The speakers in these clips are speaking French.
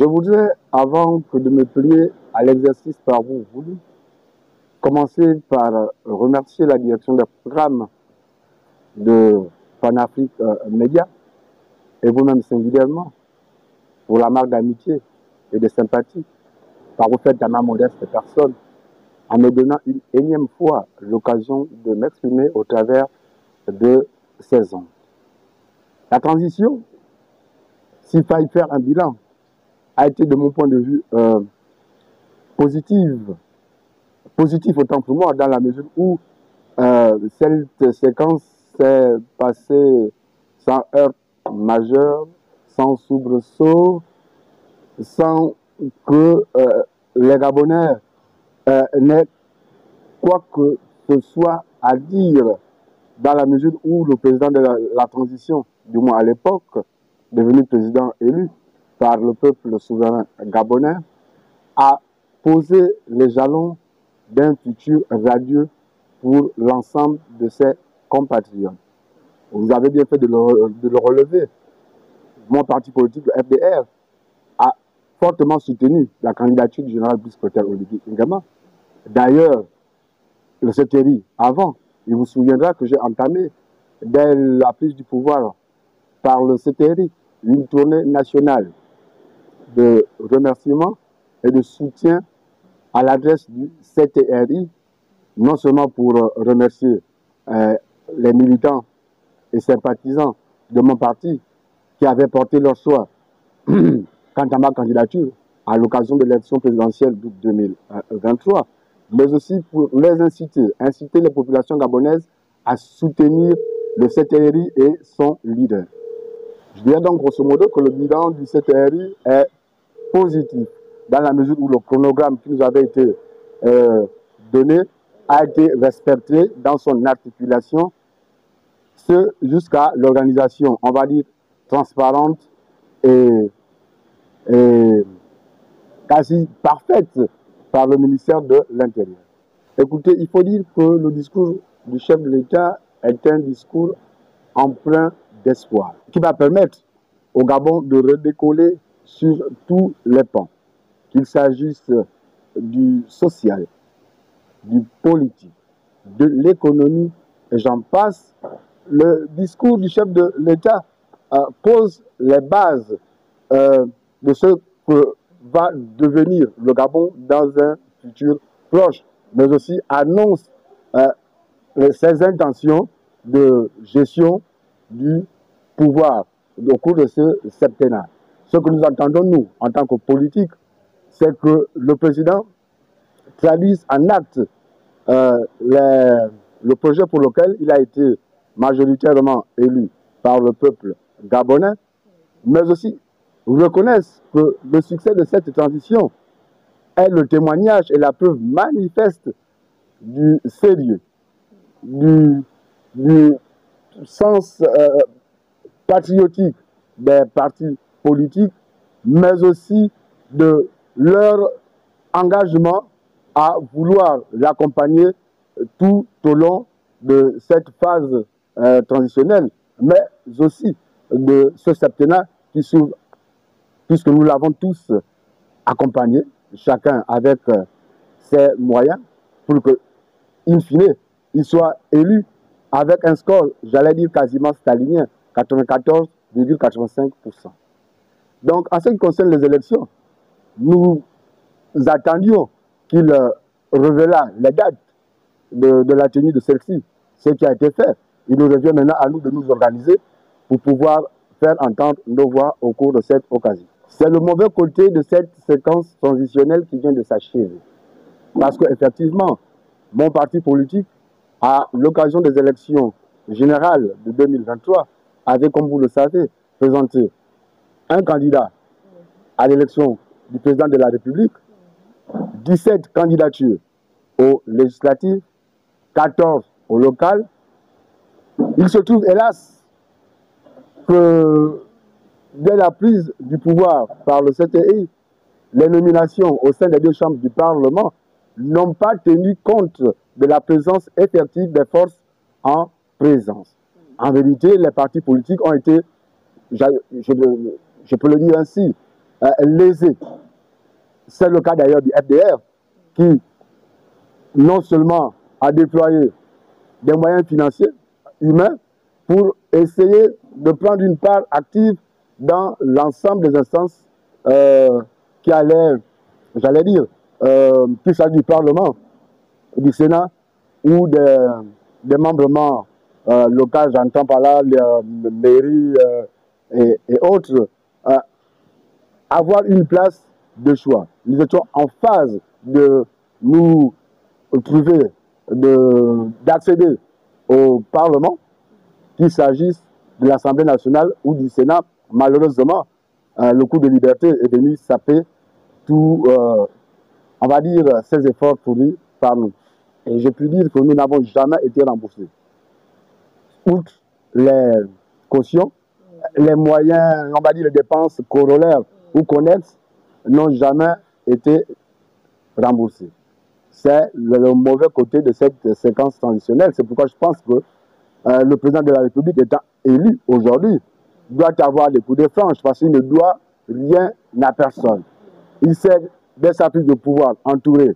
Je voudrais, avant que de me plier à l'exercice par vous voulu, commencer par remercier la direction des programmes de Panafrique Média et vous-même singulièrement pour la marque d'amitié et de sympathie par vous faites à ma modeste personne en me donnant une énième fois l'occasion de m'exprimer au travers de ces ondes. La transition, s'il fallait faire un bilan, a été de mon point de vue positive autant pour moi dans la mesure où cette séquence s'est passée sans heurts majeur, sans soubresaut, sans que les Gabonais n'aient quoi que ce soit à dire dans la mesure où le président de la transition, du moins à l'époque, devenu président élu par le peuple souverain gabonais, a posé les jalons d'un futur radieux pour l'ensemble de ses compatriotes. Vous avez bien fait de le relever. Mon parti politique, le FDR, a fortement soutenu la candidature du général Brice Clotaire Oligui Nguema. D'ailleurs, le CTRI, avant, il vous souviendra que j'ai entamé, dès la prise du pouvoir par le CTRI, une tournée nationale de remerciements et de soutien à l'adresse du CTRI, non seulement pour remercier les militants et sympathisants de mon parti qui avaient porté leur choix quant à ma candidature à l'occasion de l'élection présidentielle d'août 2023, mais aussi pour les inciter les populations gabonaises à soutenir le CTRI et son leader. Je dirais donc grosso modo que le bilan du CTRI est positif, dans la mesure où le chronogramme qui nous avait été donné a été respecté dans son articulation, ce jusqu'à l'organisation, on va dire, transparente et quasi parfaite par le ministère de l'Intérieur. Écoutez, il faut dire que le discours du chef de l'État est un discours empreint d'espoir, qui va permettre au Gabon de redécoller sur tous les pans, qu'il s'agisse du social, du politique, de l'économie, et j'en passe. Le discours du chef de l'État pose les bases de ce que va devenir le Gabon dans un futur proche, mais aussi annonce ses intentions de gestion du pouvoir au cours de ce septennat. Ce que nous entendons, nous, en tant que politiques, c'est que le président traduise en acte le projet pour lequel il a été majoritairement élu par le peuple gabonais, mais aussi reconnaissent que le succès de cette transition est le témoignage et la preuve manifeste du sérieux, du sens patriotique des partis politiques, mais aussi de leur engagement à vouloir l'accompagner tout au long de cette phase transitionnelle, mais aussi de ce septennat qui s'ouvre, puisque nous l'avons tous accompagné, chacun avec ses moyens, pour que, in fine, il soit élu avec un score, j'allais dire quasiment stalinien, 94,85%. Donc, en ce qui concerne les élections, nous attendions qu'il révélât les dates de la tenue de celle-ci, ce qui a été fait. Il nous revient maintenant à nous de nous organiser pour pouvoir faire entendre nos voix au cours de cette occasion. C'est le mauvais côté de cette séquence transitionnelle qui vient de s'achever. Parce qu'effectivement, mon parti politique, à l'occasion des élections générales de 2023, avait, comme vous le savez, présenté un candidat à l'élection du président de la République, 17 candidatures aux législatives, 14 au local. Il se trouve, hélas, que dès la prise du pouvoir par le CTI, les nominations au sein des deux chambres du Parlement n'ont pas tenu compte de la présence effective des forces en présence. En vérité, les partis politiques ont été, je peux le dire ainsi, lésés. C'est le cas d'ailleurs du FDR qui non seulement a déployé des moyens financiers, humains, pour essayer de prendre une part active dans l'ensemble des instances qui allaient, j'allais dire, qu'il s'agisse du Parlement, du Sénat ou des membres locaux, j'entends par là les mairies et autres, avoir une place de choix. Nous étions en phase de nous trouver, d'accéder au Parlement, qu'il s'agisse de l'Assemblée nationale ou du Sénat. Malheureusement, le coup de liberté est venu saper tout, on va dire, ces efforts fournis par nous. Et je peux dire que nous n'avons jamais été remboursés. Outre les cautions, les moyens, on va dire les dépenses corollaires ou connexes n'ont jamais été remboursés. C'est le mauvais côté de cette séquence transitionnelle. C'est pourquoi je pense que le président de la République étant élu aujourd'hui doit avoir des coups de franche parce qu'il ne doit rien à personne. Il s'est, dès sa prise de pouvoir, entouré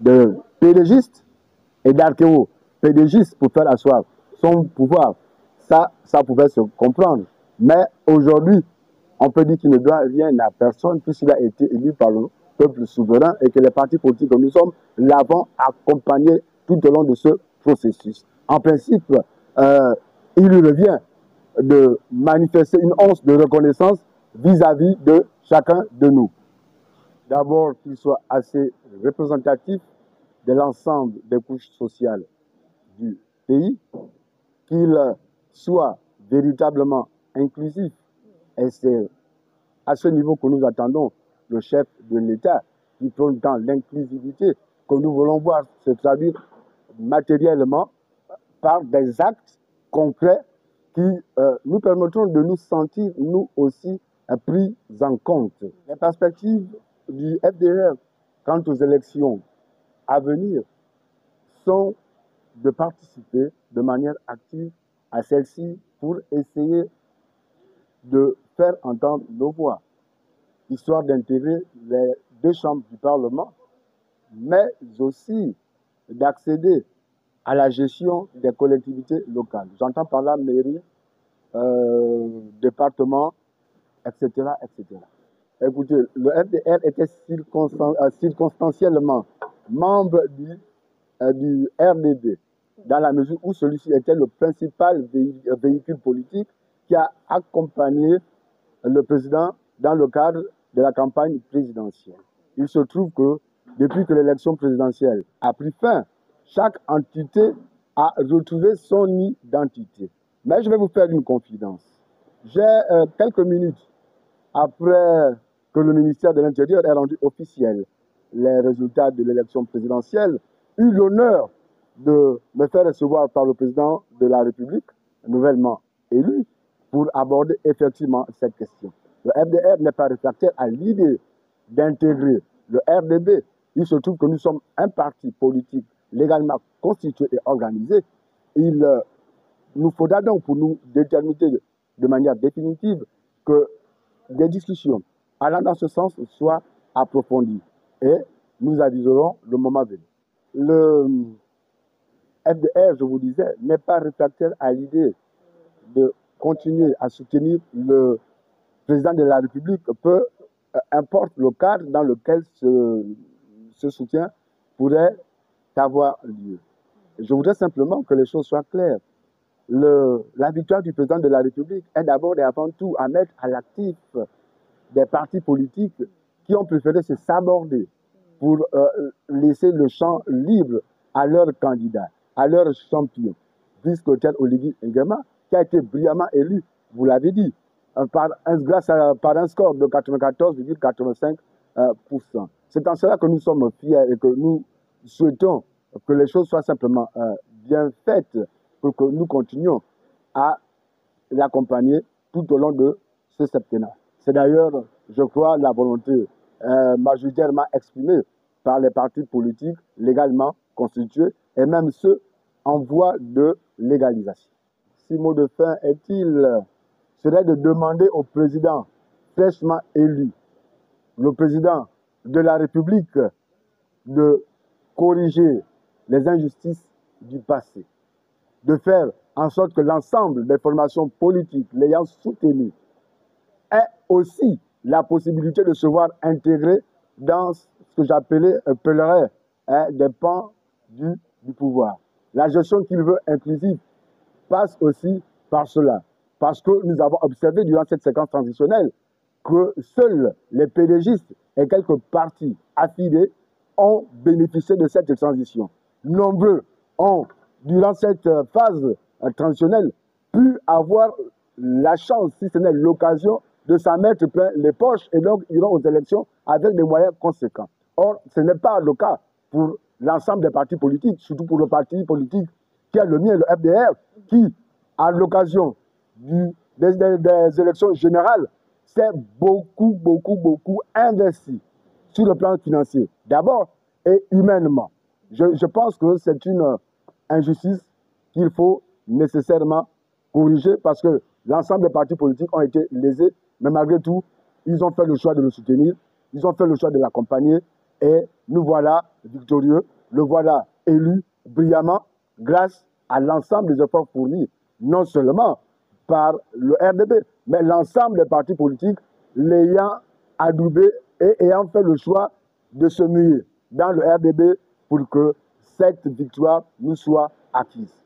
de pédégistes et d'archéo-pédégistes pour faire asseoir son pouvoir. Ça pouvait se comprendre. Mais aujourd'hui, on peut dire qu'il ne doit rien à personne puisqu'il a été élu par le peuple souverain et que les partis politiques que nous sommes l'avons accompagné tout au long de ce processus. En principe, il lui revient de manifester une once de reconnaissance vis-à-vis de chacun de nous. D'abord, qu'il soit assez représentatif de l'ensemble des couches sociales du pays, qu'il soit véritablement inclusif. Et c'est à ce niveau que nous attendons le chef de l'État qui prône dans l'inclusivité que nous voulons voir se traduire matériellement par des actes concrets qui nous permettront de nous sentir, nous aussi, pris en compte. Les perspectives du FDR quant aux élections à venir sont de participer de manière active à celles-ci pour essayer de faire entendre nos voix, histoire d'intégrer les deux chambres du Parlement, mais aussi d'accéder à la gestion des collectivités locales. J'entends par là mairie, département, etc., etc. Écoutez, le FDR était circonstanciellement membre du RDD, dans la mesure où celui-ci était le principal véhicule politique qui a accompagné le président dans le cadre de la campagne présidentielle. Il se trouve que depuis que l'élection présidentielle a pris fin, chaque entité a retrouvé son identité. Mais je vais vous faire une confidence. J'ai quelques minutes après que le ministère de l'Intérieur ait rendu officiel les résultats de l'élection présidentielle, eu l'honneur de me faire recevoir par le président de la République, nouvellement élu, pour aborder effectivement cette question. Le FDR n'est pas réfractaire à l'idée d'intégrer le RDB. Il se trouve que nous sommes un parti politique légalement constitué et organisé. Il nous faudra donc, pour nous déterminer de manière définitive, que des discussions allant dans ce sens soient approfondies. Et nous aviserons le moment venu. Le FDR, je vous disais, n'est pas réfractaire à l'idée de continuer à soutenir le président de la République, peu importe le cadre dans lequel ce soutien pourrait avoir lieu. Je voudrais simplement que les choses soient claires. La victoire du président de la République est d'abord et avant tout à mettre à l'actif des partis politiques qui ont préféré se saborder pour laisser le champ libre à leur candidat, à leur champion, puisque tel Oligui Nguema, qui a été brillamment élu, vous l'avez dit, par un score de 94,85%. C'est en cela que nous sommes fiers et que nous souhaitons que les choses soient simplement bien faites pour que nous continuions à l'accompagner tout au long de ce septennat. C'est d'ailleurs, je crois, la volonté majoritairement exprimée par les partis politiques légalement constitués et même ceux en voie de légalisation. Si mot de fin serait de demander au président fraîchement élu, le président de la République, de corriger les injustices du passé, de faire en sorte que l'ensemble des formations politiques l'ayant soutenu ait aussi la possibilité de se voir intégré dans ce que j'appellerais des pans du pouvoir. La gestion qu'il veut inclusive passe aussi par cela. Parce que nous avons observé durant cette séquence transitionnelle que seuls les PDGistes et quelques partis affiliés ont bénéficié de cette transition. Nombreux ont, durant cette phase transitionnelle, pu avoir la chance, si ce n'est l'occasion, de s'en mettre plein les poches et donc iront aux élections avec des moyens conséquents. Or, ce n'est pas le cas pour l'ensemble des partis politiques, surtout pour le parti politique qui est le mien, le FDR, qui, à l'occasion des élections générales, s'est beaucoup investi sur le plan financier, d'abord, et humainement. Je pense que c'est une injustice qu'il faut nécessairement corriger parce que l'ensemble des partis politiques ont été lésés, mais malgré tout, ils ont fait le choix de le soutenir, ils ont fait le choix de l'accompagner et nous voilà victorieux, le voilà élu brillamment grâce à l'ensemble des efforts fournis, non seulement par le RDB, mais l'ensemble des partis politiques l'ayant adoubé et ayant fait le choix de se muer dans le RDB pour que cette victoire nous soit acquise.